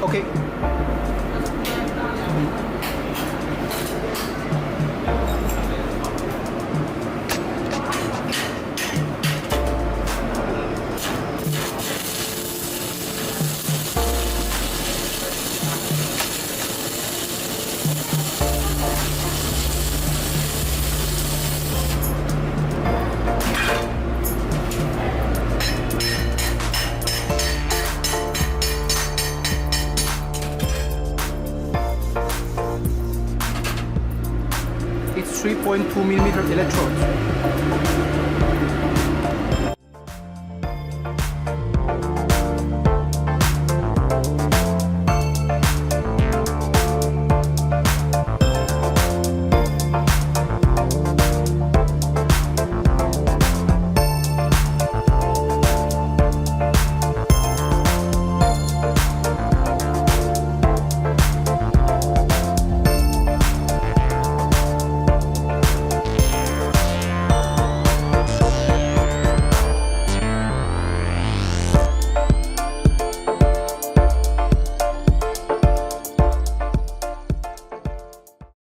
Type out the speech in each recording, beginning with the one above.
Okay. It's 3.2mm electrode.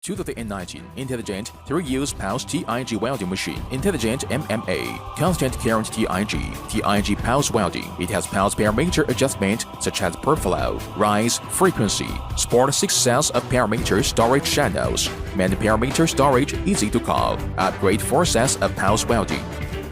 To the N19 Intelligent 3-use pulse TIG welding machine, Intelligent MMA, constant current TIG pulse welding. It has pulse parameter adjustment such as per flow, rise, frequency, support 6 cells of parameter storage channels, main parameter storage easy to call, upgrade 4 cells of pulse welding.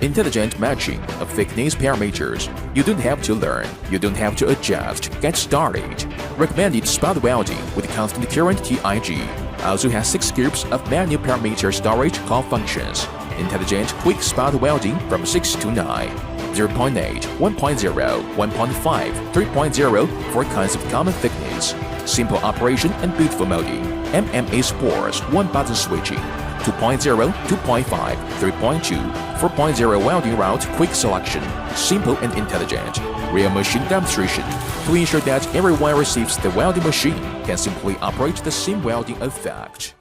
Intelligent matching of thickness parameters. You don't have to learn, you don't have to adjust, get started. Recommended spot welding with constant current TIG. Also has 6 groups of manual parameter storage call functions. Intelligent quick spot welding from 6 to 9, 0.8, 1.0, 1.5, 3.0 for kinds of common thickness. Simple operation and beautiful molding. MMA supports 1-button switching. 2.0, 2.5, 3.2, 4.0 welding route quick selection. Simple and intelligent. Real machine demonstration. To ensure that everyone receives the welding machine can simply operate the same welding effect.